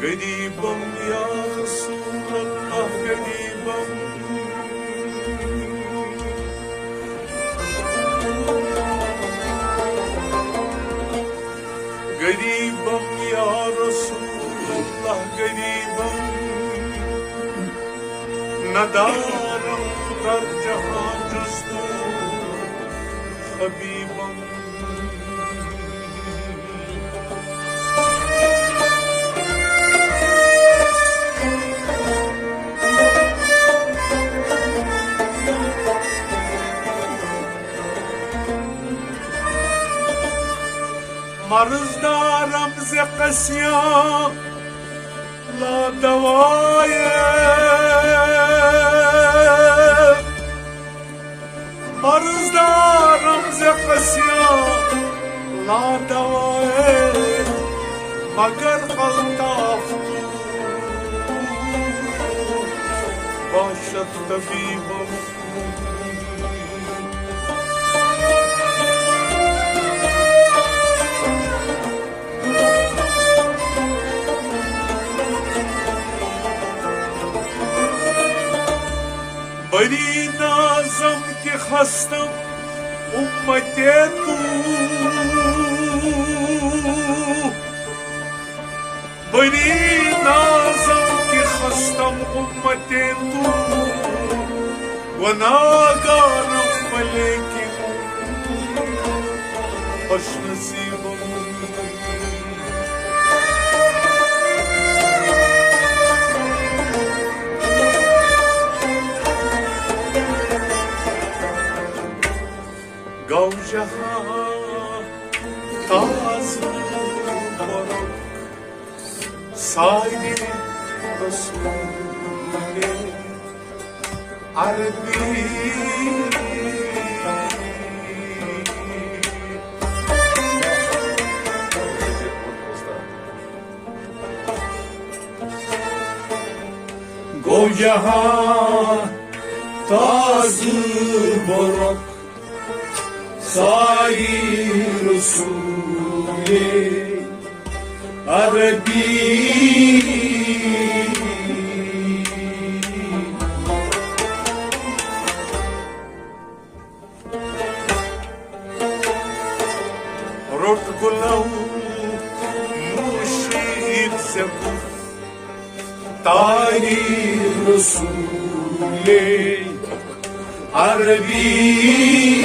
قريبا يا رسول الله قريبا قريبا يا رسول الله قريبا ندارا در جهان جستو حبيبا مرض دارم ز قسیا لا دوایه مرض دارم ز قسیا لا دوایه مگر الطاف باشد طبیبم بری نازم که خستم امت تو بری نازم که خستم امت تو و ناگارم ملیکن خوش نصیبم گو جهان تازه برک سایه رسول عربی گو جهان تازه برک سایه رسول عربی رد گلو موشید زبون تایه رسول عربی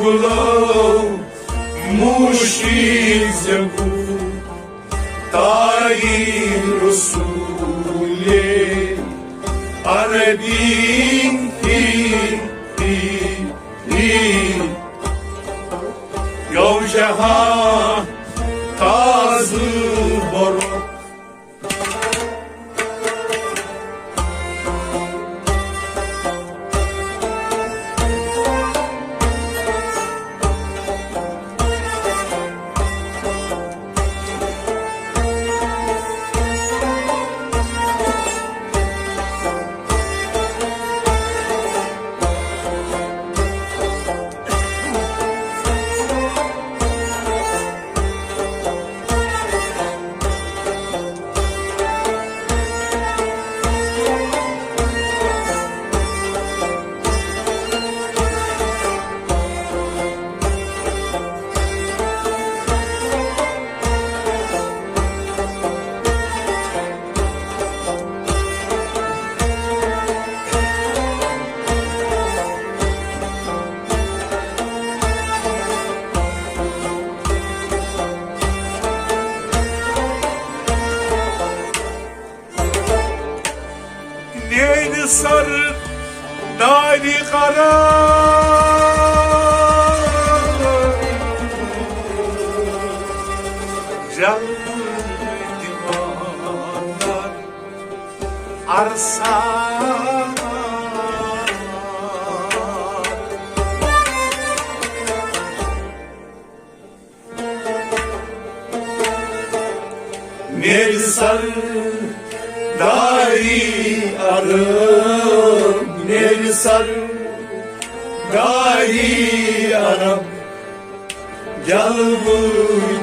گلو موشی زبو تایی رسول عربی یو جهان تازه برو سر داری قرار جل دیوانر عرصه sar dahi arım neri sar dahi arım gel bu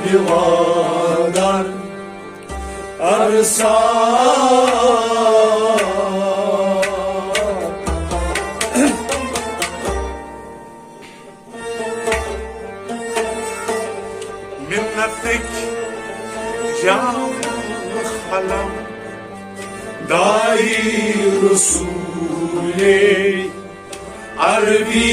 divadan arsa minnetlik can halam dahi Resulü Arbi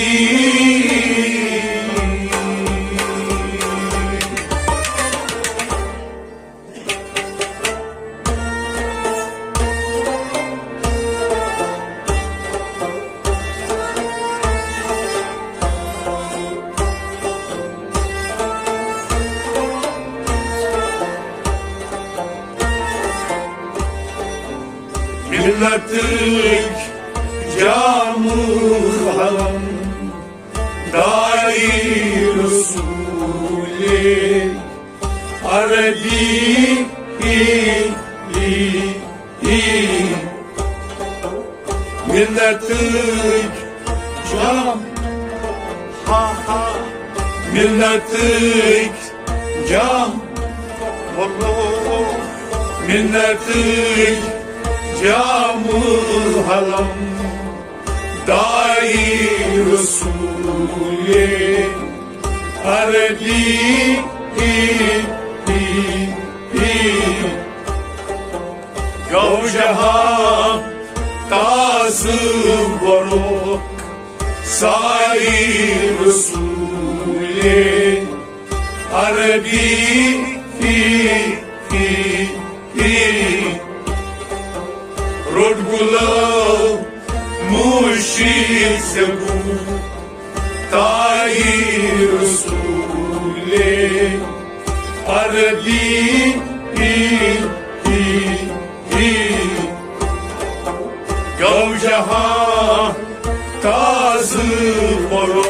milletlik camı halam dahi Resulü Arabi milletlik cam ha ha milletlik cam vallahi milletlik camı halam dahi Resulü Arabi Gavşaha tazı boru sahi Resulü Arabi Rodgula muşik sebu tahi Resulü Arabi Gavşaha tazı boru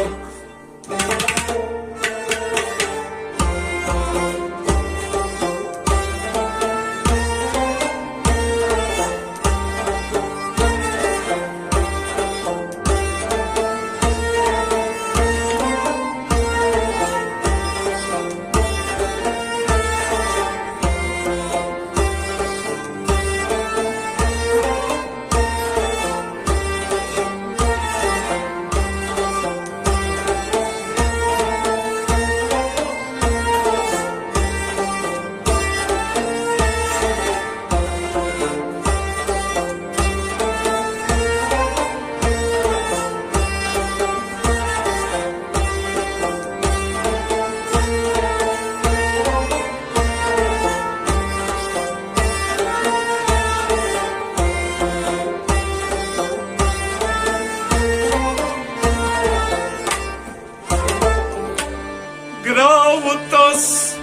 Gravitas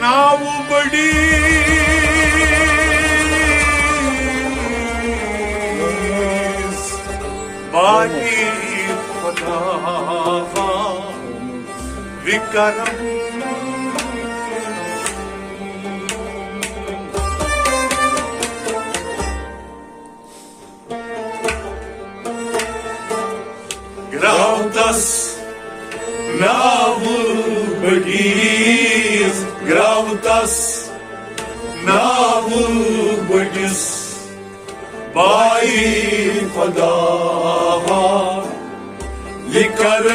navu badi bani khuda vikaram Gravitas navu badis Gravitas navu badis Bai Khuda likar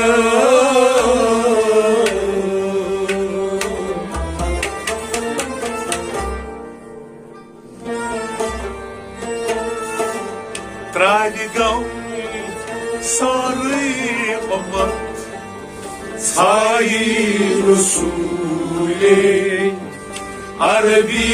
Tradigam sari ummat Sahi Resulü Arabi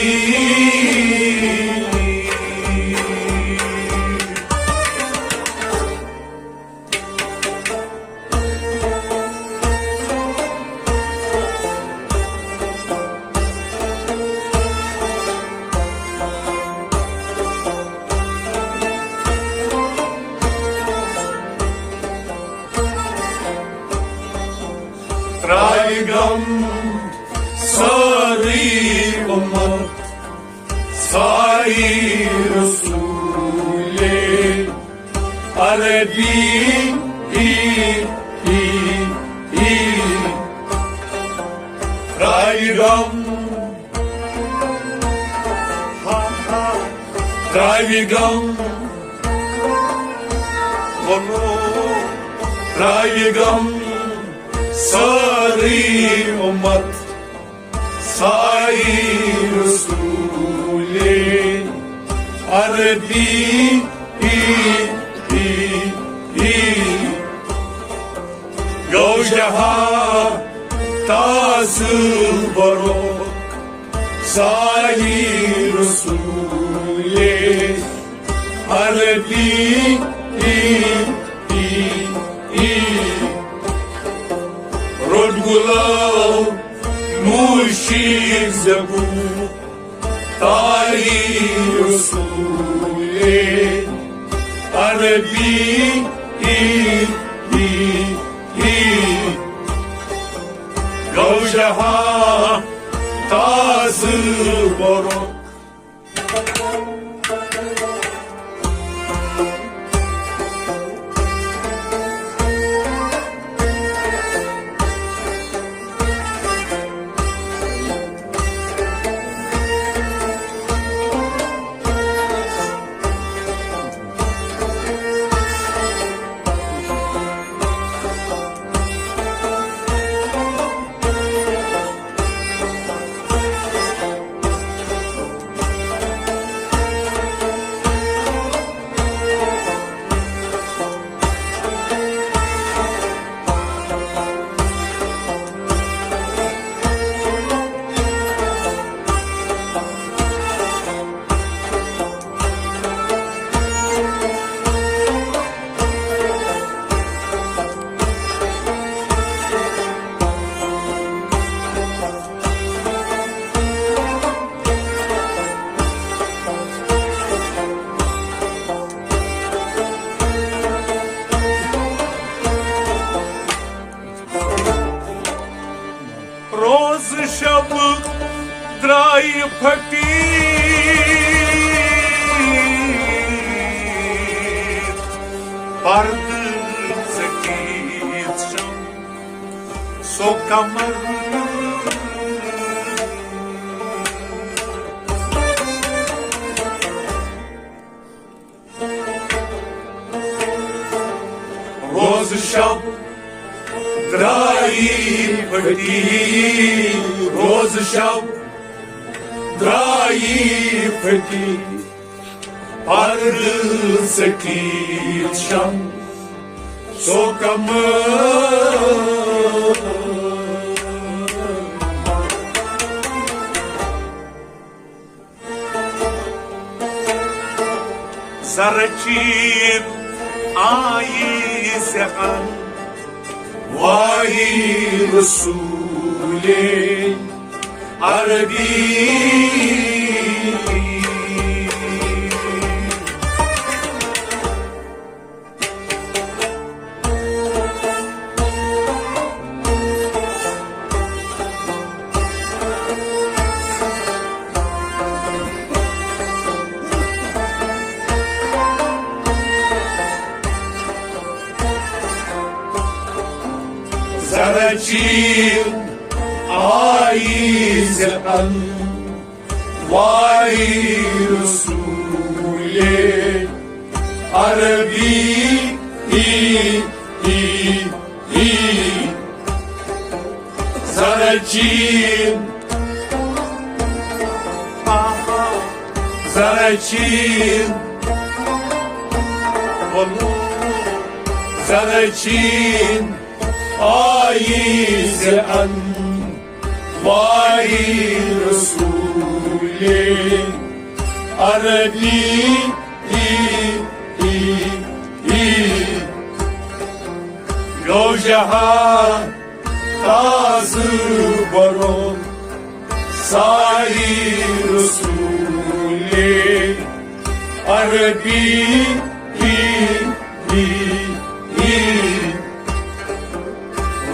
Traigam sari ummat Sai Rasule Arabi Raigam Raigam Raigam Sari Ummat Sai Rasule Arabi Go Jahan Tazıl Barok Sai Rasule Arabi Rodgulav Mushik Zabu Tai Rasule Arabi Gavjaha Tazıl Barok Roz şabık Drai Fakir Pardı Zekit Şam Sokamar Roz şabık Drai Fakir Roz şab Drai Fakir Pardı Zekit Şam Sokamar Zaraçim Ayi Zehan Vahi Rasule Arabi Zaraçim Aizan Vahi Rasule Arabi Zaraçim Zaraçim Zaraçim Aizan Vahi Rasule Arabi Gavjaha Tazı Baron Sai Rasule Arabi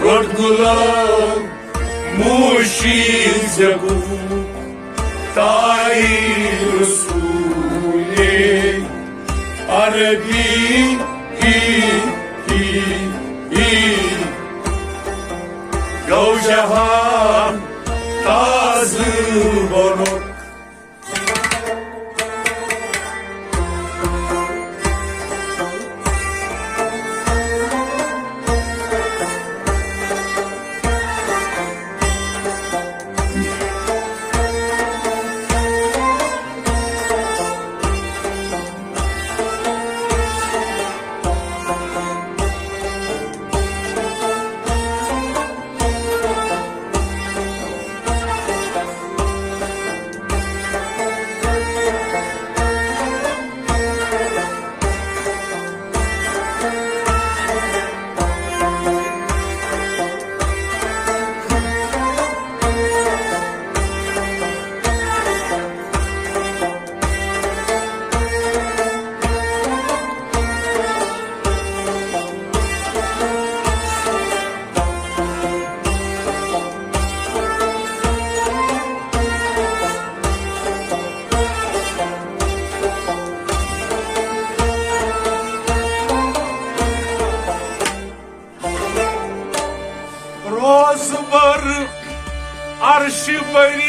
Rodgulav Mushik Zabu Tai Arabi, Go Jahan, Tazı Borok. Розбор арши барит,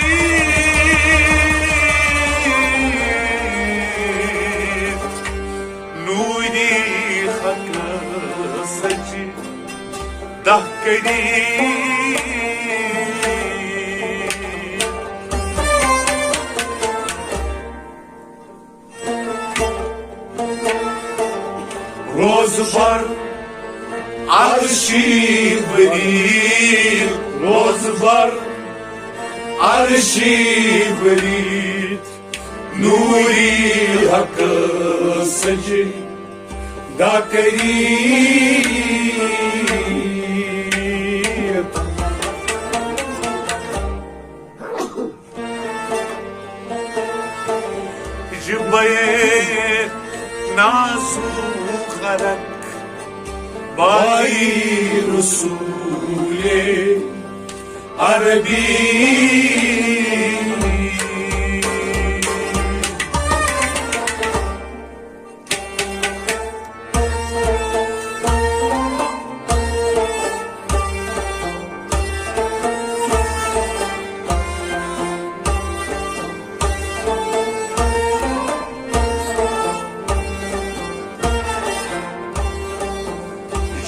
нури хакка сачи дахкари. Розбор arşi berit, rozbar arşi berit, nuri hak saci dakari. Jibbaye nazu kharak Bay Resulü Arabi,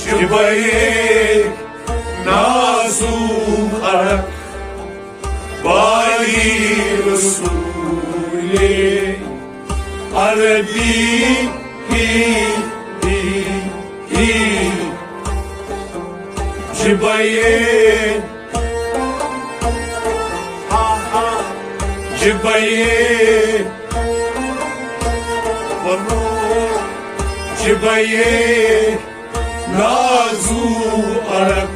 Jibaye nazum arak Bay Resulü Arabi, Jibaye Jibaye Jibaye nazu arak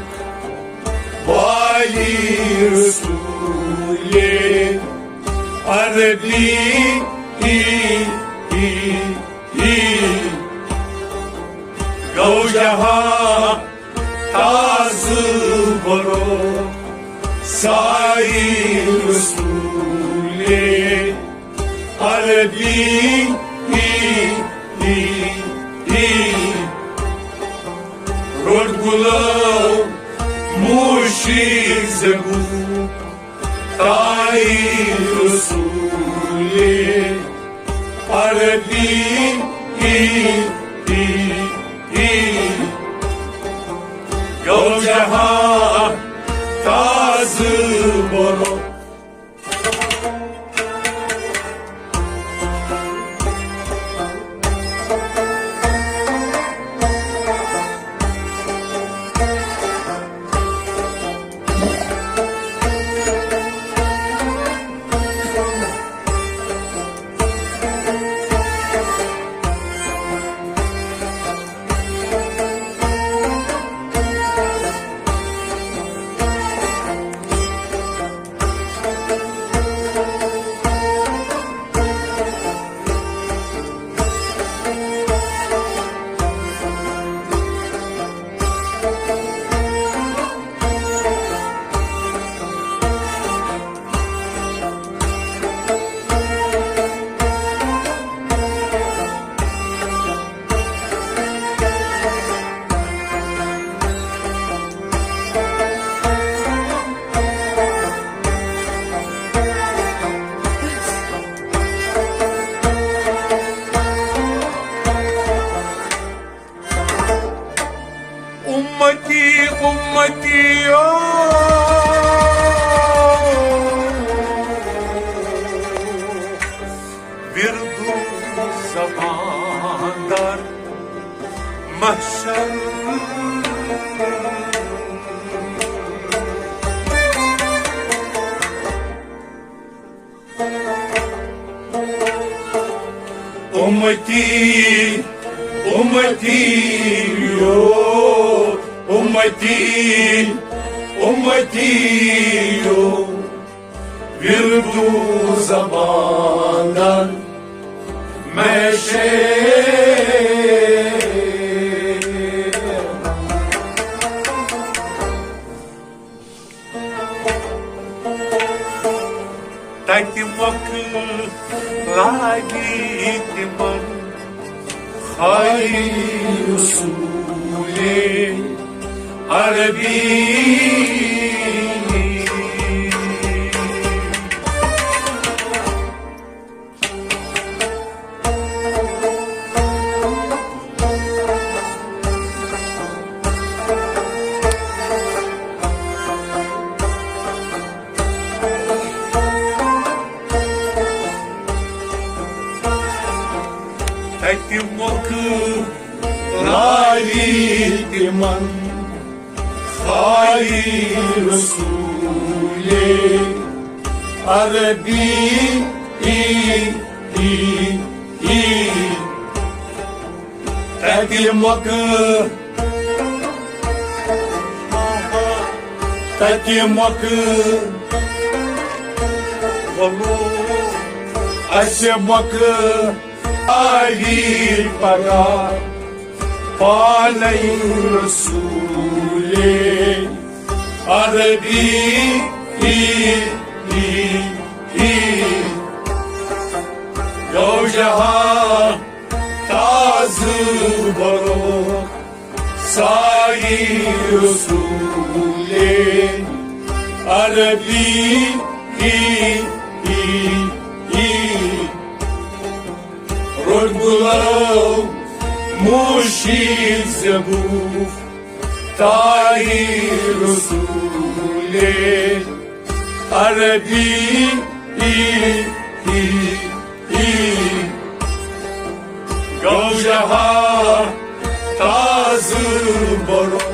Vali Resulü Arabi, Gav Jahan Tazı Borok Sai Resulü Arabi, Rodgulav Mushik Zegu Tai Resulü Arabi, Gav Jahan Tazı Borok. أمتي أمتي bir dur zamanlar mahşer Ummeti, ummeti yo, ummeti, ummeti yo, bir dur zamanlar meşe Takim vakı lagi timan Hayır usulü Arabi Takim vakı lagi timan Hayır usulü Arabi Takim vakı Takim vakı Walu Asyam vakı Ali para Palay Rasuli Arabi Yo jahan Tazı barok Sahi Rasuli Arabi Rodgulav Mushid Zabuf Tahir Rasuli Arabi Gavjaha Tazı Barok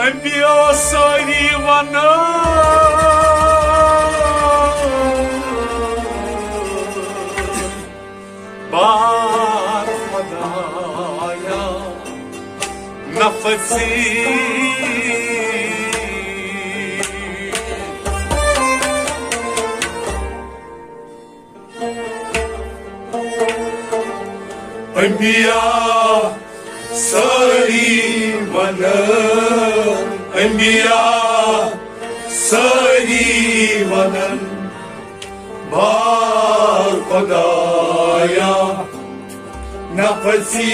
Enbiya sarivana Bar Fadaya Nafsi Enbiya sarivana Enbiya sarivanan Bar Fadaya Nafsi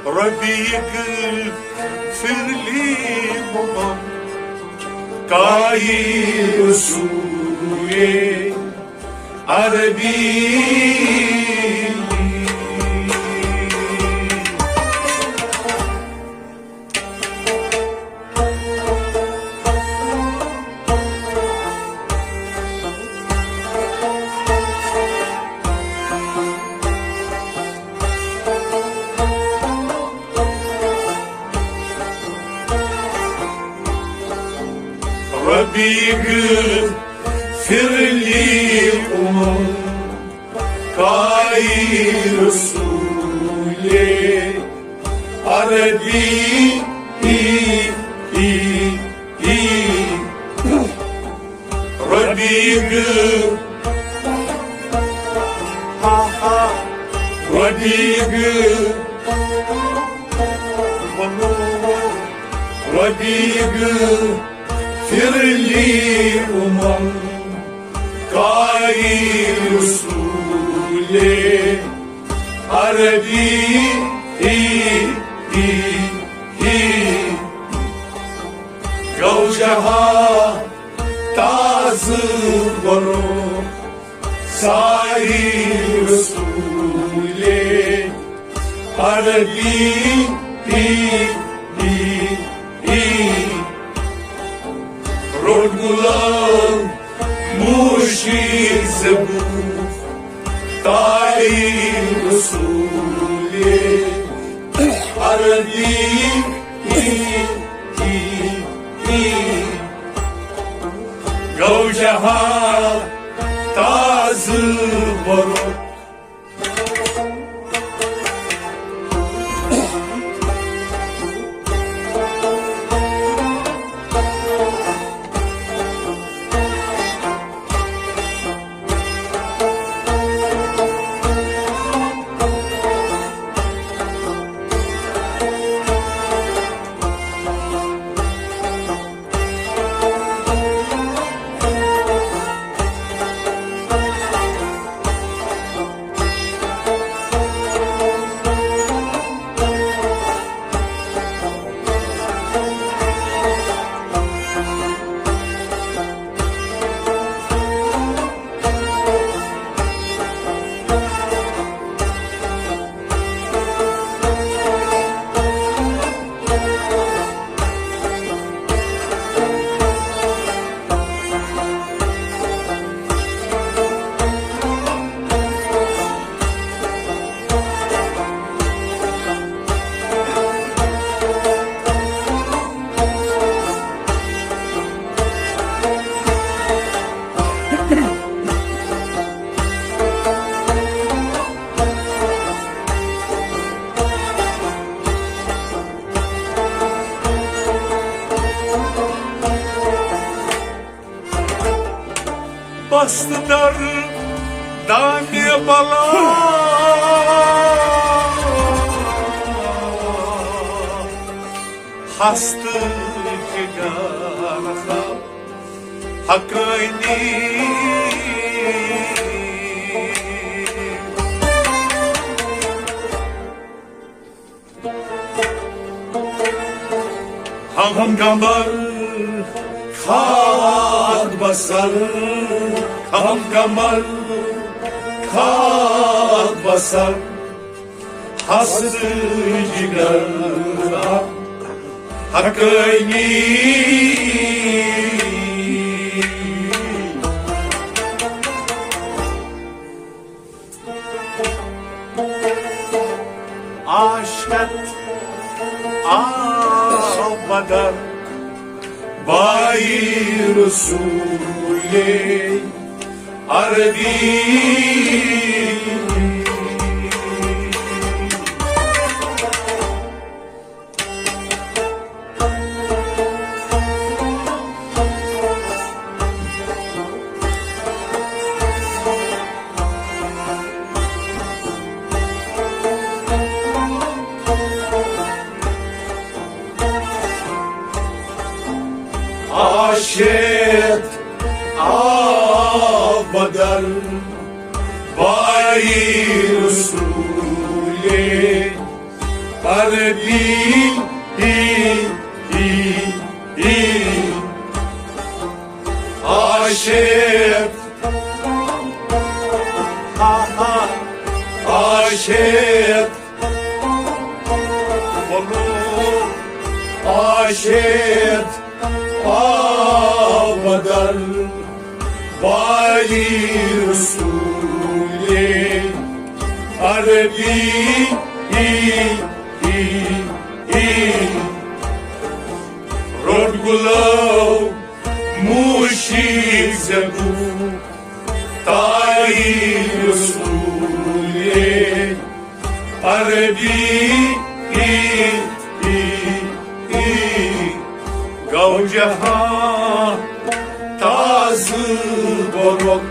Rabbi اغفر لي ممن Kayi Resulü Arabi ربي اغفر لي قاي رسولي عربي ربي ربي اغفر لي قاي رسولي عربي گوجها تاز برو سائی رسولي عربي رجلان موشي زبون تاي رسولي عربي گوجها تاز برو bastılar dani bala hastı cigara hakkını ham gambar kağıt basar ham gambar kağıt basar hastı cigara hakkını aşket ağmadan Bay Resulü Arabi Aşet abadar Bay Resulü Arabi Aşet Aşet Aşet abadar Bay Resulü Arabi Rodgulav مشيت زبون طاير رسولي عربي گوجها تازı borok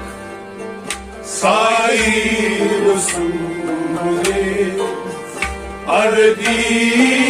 sayır رسولي عربي